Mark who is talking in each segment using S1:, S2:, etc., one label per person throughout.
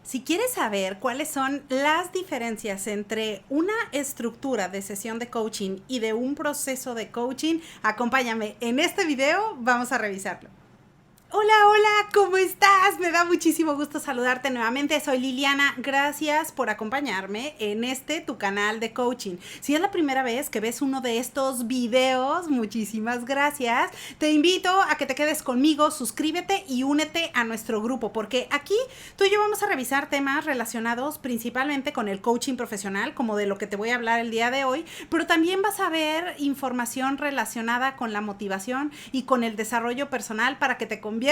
S1: Si quieres saber cuáles son las diferencias entre una estructura de sesión de coaching y de un proceso de coaching, acompáñame. En este video vamos a revisarlo. Hola, hola, ¿cómo estás? Me da muchísimo gusto saludarte nuevamente. Soy Liliana. Gracias por acompañarme en tu canal de coaching. Si es la primera vez que ves uno de estos videos, muchísimas gracias. Te invito a que te quedes conmigo, suscríbete y únete a nuestro grupo, porque aquí tú y yo vamos a revisar temas relacionados principalmente con el coaching profesional, como de lo que te voy a hablar el día de hoy, pero también vas a ver información relacionada con la motivación y con el desarrollo personal para que te conviertas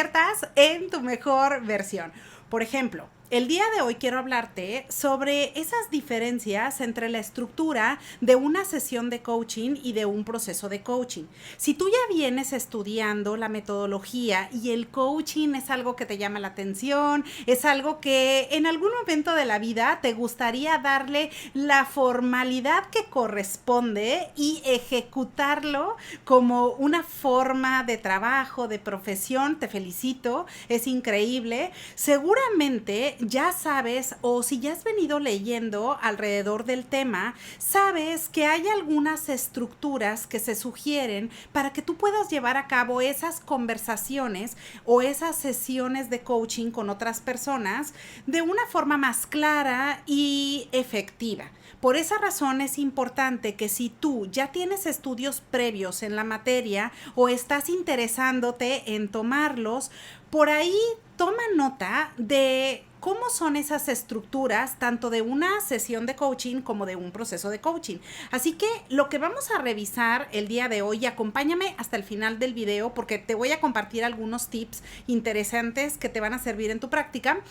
S1: en tu mejor versión. Por ejemplo, el día de hoy quiero hablarte sobre esas diferencias entre la estructura de una sesión de coaching y de un proceso de coaching. Si tú ya vienes estudiando la metodología y el coaching es algo que te llama la atención, es algo que en algún momento de la vida te gustaría darle la formalidad que corresponde y ejecutarlo como una forma de trabajo, de profesión, te felicito, es increíble. Seguramente ya sabes, o si ya has venido leyendo alrededor del tema, sabes que hay algunas estructuras que se sugieren para que tú puedas llevar a cabo esas conversaciones o esas sesiones de coaching con otras personas de una forma más clara y efectiva. Por esa razón es importante que si tú ya tienes estudios previos en la materia o estás interesándote en tomarlos, por ahí toma nota de cómo son esas estructuras tanto de una sesión de coaching como de un proceso de coaching. Así que lo que vamos a revisar el día de hoy, acompáñame hasta el final del video porque te voy a compartir algunos tips interesantes que te van a servir en tu práctica.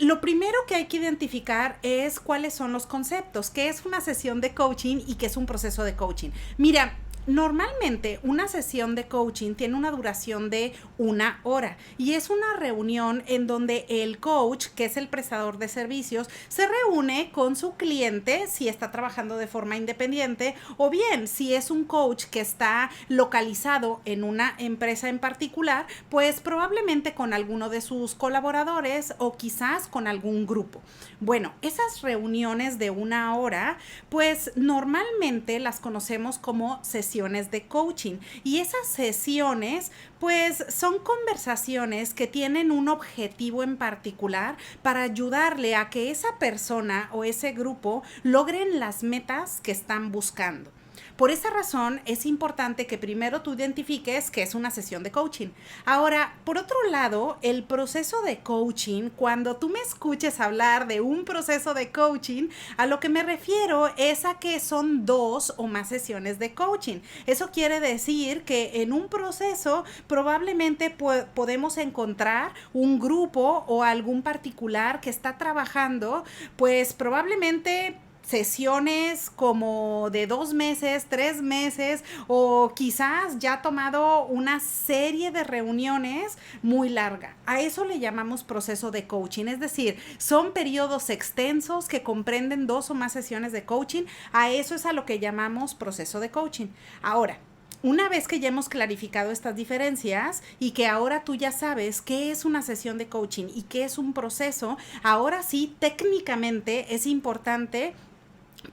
S1: Lo primero que hay que identificar es cuáles son los conceptos, qué es una sesión de coaching y qué es un proceso de coaching. Mira, normalmente una sesión de coaching tiene una duración de 1 hora y es una reunión en donde el coach, que es el prestador de servicios, se reúne con su cliente si está trabajando de forma independiente o bien si es un coach que está localizado en una empresa en particular, pues probablemente con alguno de sus colaboradores o quizás con algún grupo. Bueno, esas reuniones de 1 hora, pues normalmente las conocemos como sesiones de coaching y esas sesiones pues son conversaciones que tienen un objetivo en particular para ayudarle a que esa persona o ese grupo logren las metas que están buscando. Por esa razón es importante que primero tú identifiques qué es una sesión de coaching. Ahora, por otro lado, el proceso de coaching, cuando tú me escuches hablar de un proceso de coaching, a lo que me refiero es a que son 2 o más sesiones de coaching. Eso quiere decir que en un proceso probablemente podemos encontrar un grupo o algún particular que está trabajando, pues probablemente sesiones como de 2 meses, 3 meses o quizás ya ha tomado una serie de reuniones muy larga. A eso le llamamos proceso de coaching, es decir, son periodos extensos que comprenden 2 o más sesiones de coaching. A eso es a lo que llamamos proceso de coaching. Ahora, una vez que ya hemos clarificado estas diferencias y que ahora tú ya sabes qué es una sesión de coaching y qué es un proceso, ahora sí, técnicamente es importante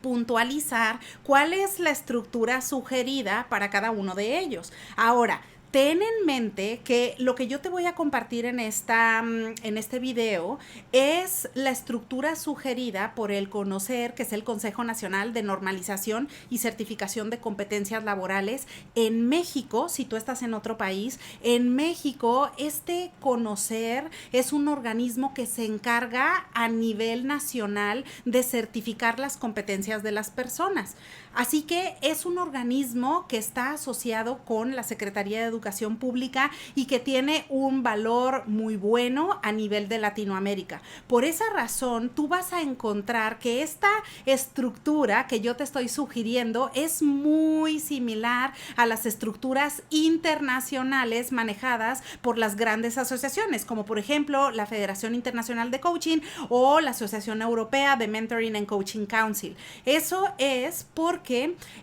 S1: puntualizar cuál es la estructura sugerida para cada uno de ellos. Ahora, ten en mente que lo que yo te voy a compartir en este video es la estructura sugerida por el CONOCER, que es el Consejo Nacional de Normalización y Certificación de Competencias Laborales en México. Si tú estás en otro país, en México este CONOCER es un organismo que se encarga a nivel nacional de certificar las competencias de las personas. Así que es un organismo que está asociado con la Secretaría de Educación Pública y que tiene un valor muy bueno a nivel de Latinoamérica. Por esa razón, tú vas a encontrar que esta estructura que yo te estoy sugiriendo es muy similar a las estructuras internacionales manejadas por las grandes asociaciones, como por ejemplo la Federación Internacional de Coaching o la Asociación Europea de Mentoring and Coaching Council. Eso es porque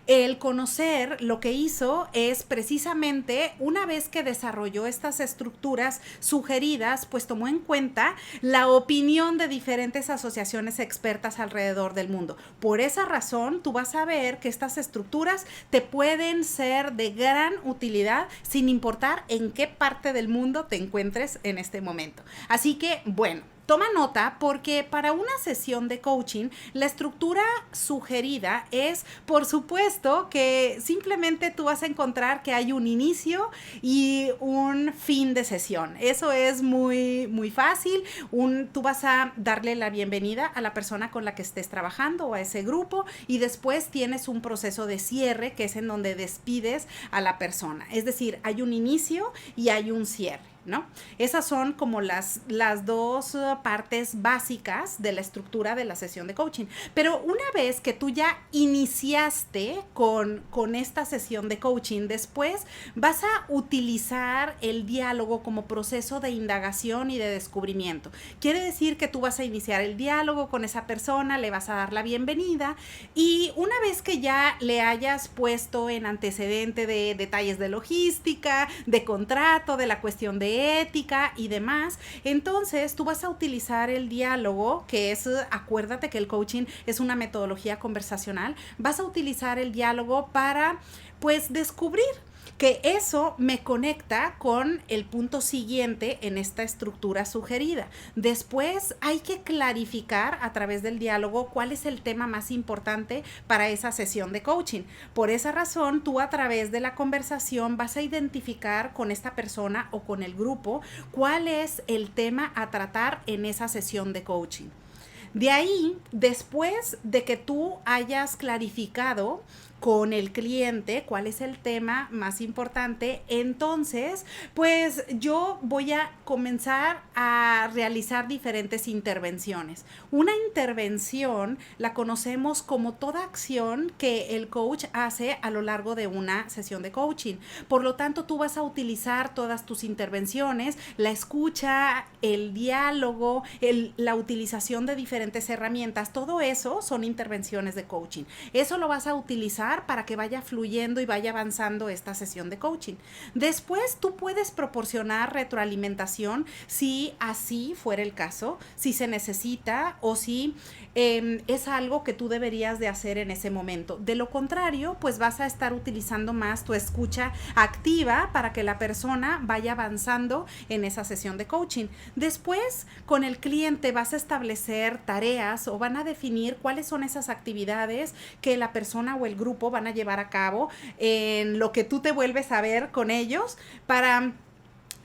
S1: el CONOCER lo que hizo es precisamente una vez que desarrolló estas estructuras sugeridas, pues tomó en cuenta la opinión de diferentes asociaciones expertas alrededor del mundo. Por esa razón, tú vas a ver que estas estructuras te pueden ser de gran utilidad sin importar en qué parte del mundo te encuentres en este momento. Así que, bueno, toma nota porque para una sesión de coaching, la estructura sugerida es, por supuesto, que simplemente tú vas a encontrar que hay un inicio y un fin de sesión. Eso es muy, muy fácil. Tú vas a darle la bienvenida a la persona con la que estés trabajando o a ese grupo y después tienes un proceso de cierre que es en donde despides a la persona. Es decir, hay un inicio y hay un cierre, ¿no? Esas son como las dos partes básicas de la estructura de la sesión de coaching. Pero una vez que tú ya iniciaste con esta sesión de coaching, después vas a utilizar el diálogo como proceso de indagación y de descubrimiento. Quiere decir que tú vas a iniciar el diálogo con esa persona, le vas a dar la bienvenida y una vez que ya le hayas puesto en antecedente de detalles de logística, de contrato, de la cuestión de ética y demás, entonces tú vas a utilizar el diálogo, que es, acuérdate que el coaching es una metodología conversacional, vas a utilizar el diálogo para, pues, descubrir que eso me conecta con el punto siguiente en esta estructura sugerida. Después hay que clarificar a través del diálogo cuál es el tema más importante para esa sesión de coaching. Por esa razón, tú a través de la conversación vas a identificar con esta persona o con el grupo cuál es el tema a tratar en esa sesión de coaching. De ahí, después de que tú hayas clarificado con el cliente cuál es el tema más importante, entonces pues yo voy a comenzar a realizar diferentes intervenciones. Una intervención la conocemos como toda acción que el coach hace a lo largo de una sesión de coaching. Por lo tanto, tú vas a utilizar todas tus intervenciones, la escucha, el diálogo, la utilización de diferentes herramientas, todo eso son intervenciones de coaching. Eso lo vas a utilizar para que vaya fluyendo y vaya avanzando esta sesión de coaching. Después tú puedes proporcionar retroalimentación si así fuera el caso, si se necesita o si es algo que tú deberías de hacer en ese momento. De lo contrario, pues vas a estar utilizando más tu escucha activa para que la persona vaya avanzando en esa sesión de coaching. Después, con el cliente vas a establecer tareas o van a definir cuáles son esas actividades que la persona o el grupo van a llevar a cabo en lo que tú te vuelves a ver con ellos para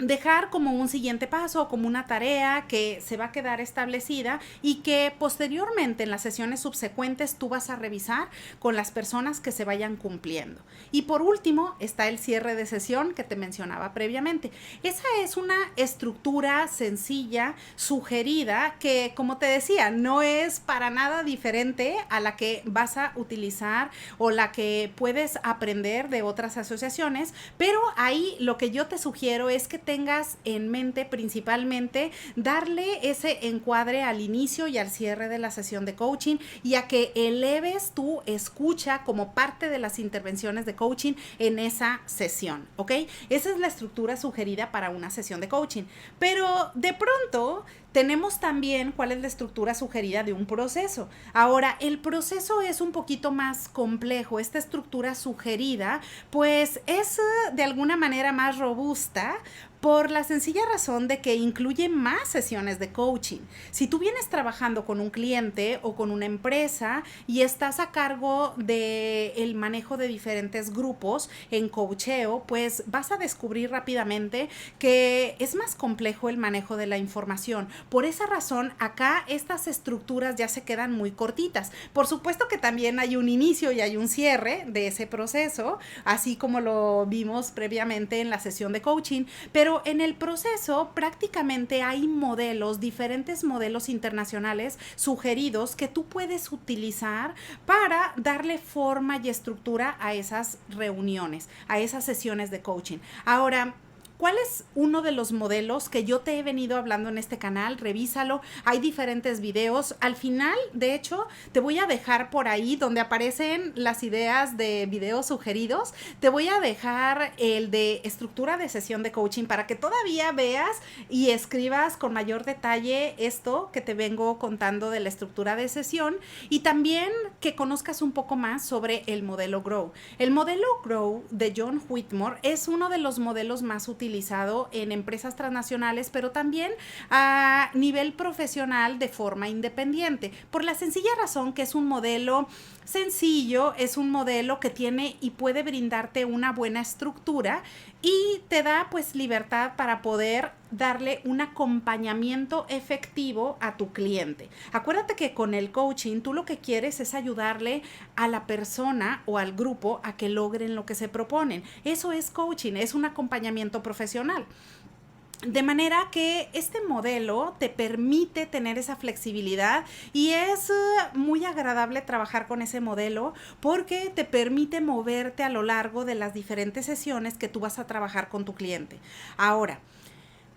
S1: dejar como un siguiente paso, como una tarea que se va a quedar establecida y que posteriormente en las sesiones subsecuentes tú vas a revisar con las personas que se vayan cumpliendo. Y por último está el cierre de sesión que te mencionaba previamente. Esa es una estructura sencilla, sugerida, que como te decía, no es para nada diferente a la que vas a utilizar o la que puedes aprender de otras asociaciones, pero ahí lo que yo te sugiero es que tengas en mente principalmente darle ese encuadre al inicio y al cierre de la sesión de coaching y a que eleves tu escucha como parte de las intervenciones de coaching en esa sesión, ¿ok? Esa es la estructura sugerida para una sesión de coaching. Pero de pronto tenemos también cuál es la estructura sugerida de un proceso. Ahora, el proceso es un poquito más complejo. Esta estructura sugerida, pues es de alguna manera más robusta por la sencilla razón de que incluye más sesiones de coaching. Si tú vienes trabajando con un cliente o con una empresa y estás a cargo del manejo de diferentes grupos en coacheo, pues vas a descubrir rápidamente que es más complejo el manejo de la información. Por esa razón, acá estas estructuras ya se quedan muy cortitas. Por supuesto que también hay un inicio y hay un cierre de ese proceso, así como lo vimos previamente en la sesión de coaching, pero en el proceso prácticamente hay modelos, diferentes modelos internacionales sugeridos que tú puedes utilizar para darle forma y estructura a esas reuniones, a esas sesiones de coaching. Ahora, ¿Cuál es uno de los modelos que yo te he venido hablando en este canal? Revísalo, hay diferentes videos. Al final, de hecho, te voy a dejar por ahí donde aparecen las ideas de videos sugeridos. Te voy a dejar el de estructura de sesión de coaching para que todavía veas y escribas con mayor detalle esto que te vengo contando de la estructura de sesión, y también que conozcas un poco más sobre el modelo Grow. El modelo Grow de John Whitmore es uno de los modelos más utilizados en empresas transnacionales, pero también a nivel profesional de forma independiente, por la sencilla razón que es un modelo sencillo, es un modelo que tiene y puede brindarte una buena estructura y te da pues libertad para poder darle un acompañamiento efectivo a tu cliente. Acuérdate que con el coaching tú lo que quieres es ayudarle a la persona o al grupo a que logren lo que se proponen. Eso es coaching, es un acompañamiento profesional. De manera que este modelo te permite tener esa flexibilidad y es muy agradable trabajar con ese modelo porque te permite moverte a lo largo de las diferentes sesiones que tú vas a trabajar con tu cliente. Ahora,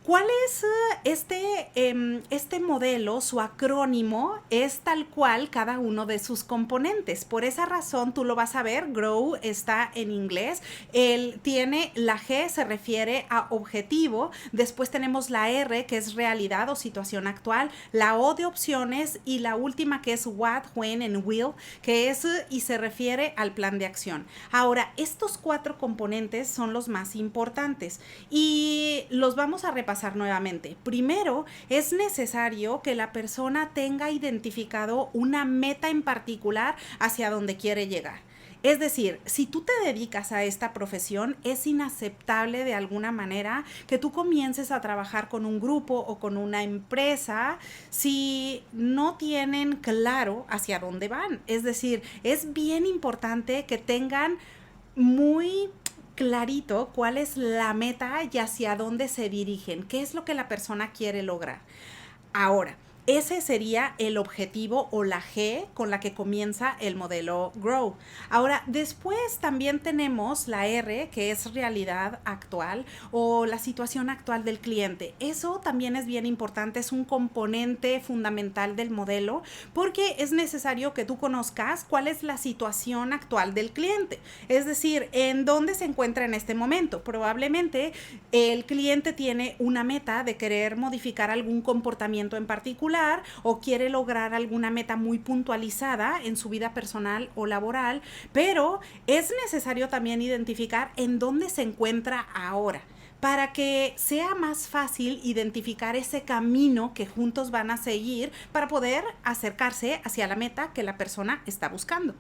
S1: ¿cuál es este modelo? Su acrónimo es tal cual cada uno de sus componentes. Por esa razón tú lo vas a ver, Grow está en inglés. Él tiene la G, se refiere a objetivo. Después tenemos la R, que es realidad o situación actual. La O de opciones y la última que es What, When and Will, que es y se refiere al plan de acción. Ahora, estos 4 componentes son los más importantes y los vamos a repasar nuevamente. Primero, es necesario que la persona tenga identificado una meta en particular hacia donde quiere llegar. Es decir, si tú te dedicas a esta profesión, es inaceptable de alguna manera que tú comiences a trabajar con un grupo o con una empresa si no tienen claro hacia dónde van. Es decir, es bien importante que tengan muy clarito cuál es la meta y hacia dónde se dirigen, qué es lo que la persona quiere lograr. Ahora, ese sería el objetivo o la G con la que comienza el modelo Grow. Ahora, después también tenemos la R, que es realidad actual o la situación actual del cliente. Eso también es bien importante, es un componente fundamental del modelo porque es necesario que tú conozcas cuál es la situación actual del cliente. Es decir, en dónde se encuentra en este momento. Probablemente el cliente tiene una meta de querer modificar algún comportamiento en particular o quiere lograr alguna meta muy puntualizada en su vida personal o laboral, pero es necesario también identificar en dónde se encuentra ahora, para que sea más fácil identificar ese camino que juntos van a seguir para poder acercarse hacia la meta que la persona está buscando.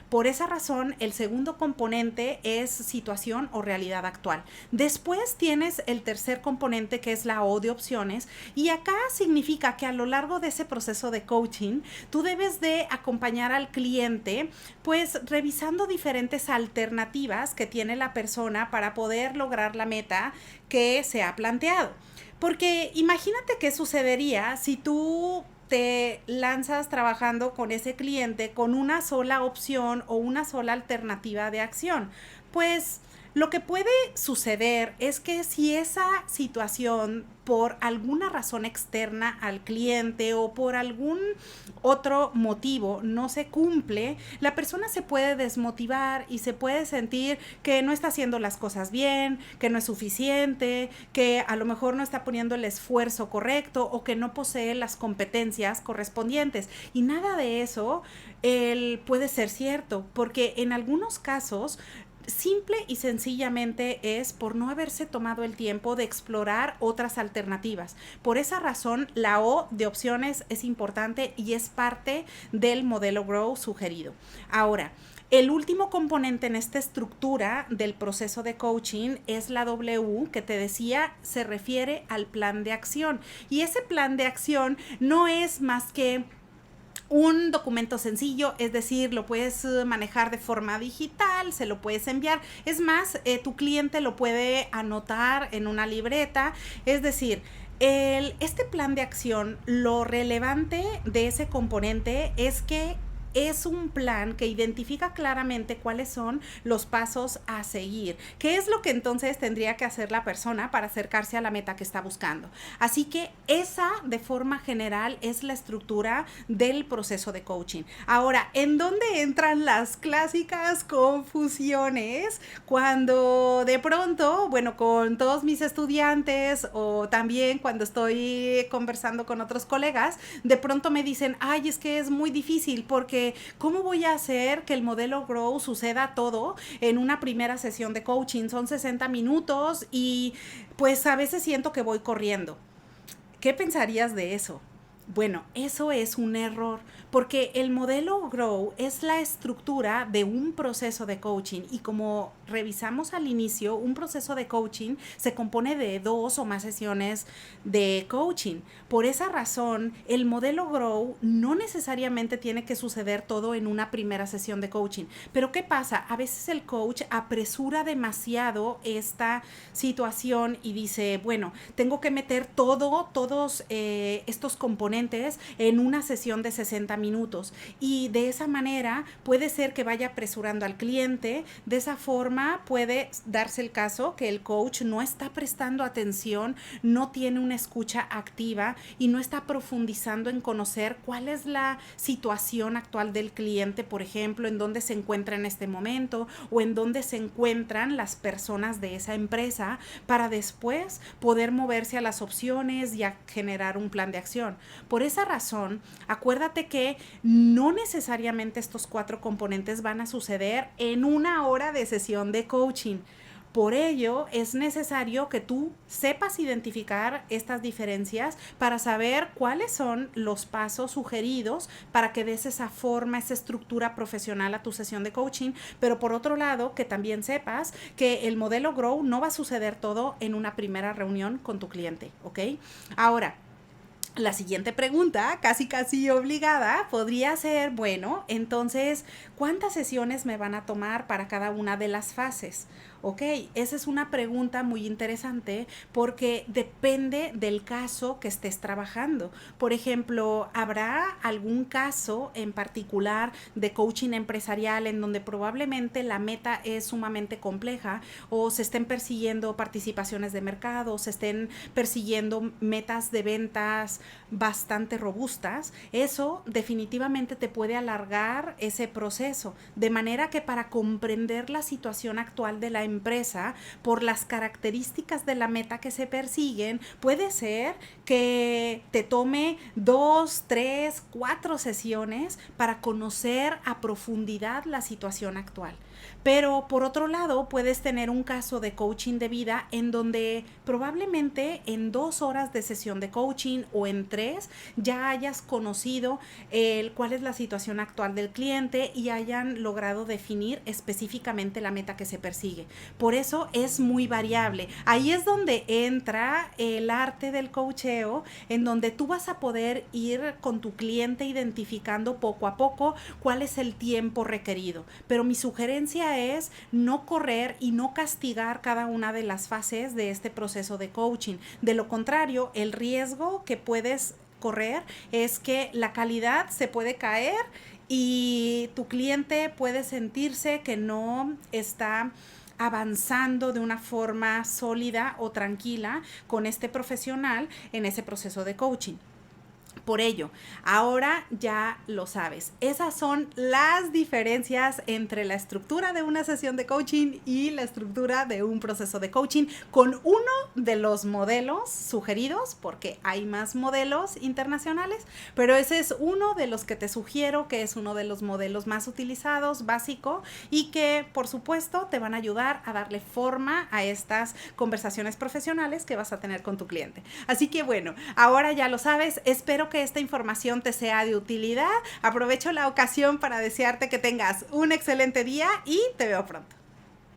S1: Por esa razón, el segundo componente es situación o realidad actual. Después tienes el tercer componente, que es la O de opciones, y acá significa que a lo largo de ese proceso de coaching, tú debes de acompañar al cliente, pues revisando diferentes alternativas que tiene la persona para poder lograr la meta que se ha planteado. Porque imagínate qué sucedería si tú te lanzas trabajando con ese cliente con una sola opción o una sola alternativa de acción. Pues lo que puede suceder es que si esa situación por alguna razón externa al cliente o por algún otro motivo no se cumple, la persona se puede desmotivar y se puede sentir que no está haciendo las cosas bien, que no es suficiente, que a lo mejor no está poniendo el esfuerzo correcto o que no posee las competencias correspondientes. Y nada de eso puede ser cierto, porque en algunos casos simple y sencillamente es por no haberse tomado el tiempo de explorar otras alternativas. Por esa razón, la O de opciones es importante y es parte del modelo Grow sugerido. Ahora, el último componente en esta estructura del proceso de coaching es la W, que te decía, se refiere al plan de acción. Y ese plan de acción no es más que un documento sencillo, es decir, lo puedes manejar de forma digital, se lo puedes enviar. Es más, tu cliente lo puede anotar en una libreta. Es decir, este plan de acción, lo relevante de ese componente es que es un plan que identifica claramente cuáles son los pasos a seguir. ¿Qué es lo que entonces tendría que hacer la persona para acercarse a la meta que está buscando? Así que esa, de forma general, es la estructura del proceso de coaching. Ahora, ¿en dónde entran las clásicas confusiones? Cuando de pronto, bueno, con todos mis estudiantes o también cuando estoy conversando con otros colegas, de pronto me dicen, ay, es que es muy difícil porque ¿cómo voy a hacer que el modelo Grow suceda todo en una primera sesión de coaching? Son 60 minutos y pues a veces siento que voy corriendo. ¿Qué pensarías de eso? Bueno, eso es un error, porque el modelo Grow es la estructura de un proceso de coaching y como revisamos al inicio, un proceso de coaching se compone de 2 o más sesiones de coaching. Por esa razón, el modelo Grow no necesariamente tiene que suceder todo en una primera sesión de coaching. Pero ¿qué pasa? A veces el coach apresura demasiado esta situación y dice, bueno, tengo que meter todos estos componentes en una sesión de 60 minutos y de esa manera puede ser que vaya apresurando al cliente. De esa forma puede darse el caso que el coach no está prestando atención, no tiene una escucha activa y no está profundizando en conocer cuál es la situación actual del cliente, por ejemplo, en dónde se encuentra en este momento o en dónde se encuentran las personas de esa empresa para después poder moverse a las opciones y a generar un plan de acción. Por esa razón, acuérdate que no necesariamente estos 4 componentes van a suceder en 1 hora de sesión de coaching. Por ello, es necesario que tú sepas identificar estas diferencias para saber cuáles son los pasos sugeridos para que des esa forma, esa estructura profesional a tu sesión de coaching. Pero por otro lado, que también sepas que el modelo Grow no va a suceder todo en una primera reunión con tu cliente, ¿ok? Ahora, la siguiente pregunta, casi obligada, podría ser, bueno, entonces, ¿cuántas sesiones me van a tomar para cada una de las fases? Ok, esa es una pregunta muy interesante porque depende del caso que estés trabajando. Por ejemplo, ¿habrá algún caso en particular de coaching empresarial en donde probablemente la meta es sumamente compleja o se estén persiguiendo participaciones de mercado, o se estén persiguiendo metas de ventas bastante robustas? Eso definitivamente te puede alargar ese proceso, de manera que para comprender la situación actual de la empresa por las características de la meta que se persiguen, puede ser que te tome 2, 3, 4 sesiones para conocer a profundidad la situación actual. Pero por otro lado, puedes tener un caso de coaching de vida en donde probablemente en 2 horas de sesión de coaching o en 3 ya hayas conocido cuál es la situación actual del cliente y hayan logrado definir específicamente la meta que se persigue. Por eso es muy variable. Ahí es donde entra el arte del coacheo, en donde tú vas a poder ir con tu cliente identificando poco a poco cuál es el tiempo requerido. Pero mi sugerencia es no correr y no castigar cada una de las fases de este proceso de coaching. De lo contrario, el riesgo que puedes correr es que la calidad se puede caer y tu cliente puede sentirse que no está avanzando de una forma sólida o tranquila con este profesional en ese proceso de coaching. Por ello, ahora ya lo sabes. Esas son las diferencias entre la estructura de una sesión de coaching y la estructura de un proceso de coaching con uno de los modelos sugeridos, porque hay más modelos internacionales, pero ese es uno de los que te sugiero, que es uno de los modelos más utilizados, básico, y que por supuesto te van a ayudar a darle forma a estas conversaciones profesionales que vas a tener con tu cliente. Así que bueno, ahora ya lo sabes. Espero que esta información te sea de utilidad. Aprovecho la ocasión para desearte que tengas un excelente día y te veo pronto.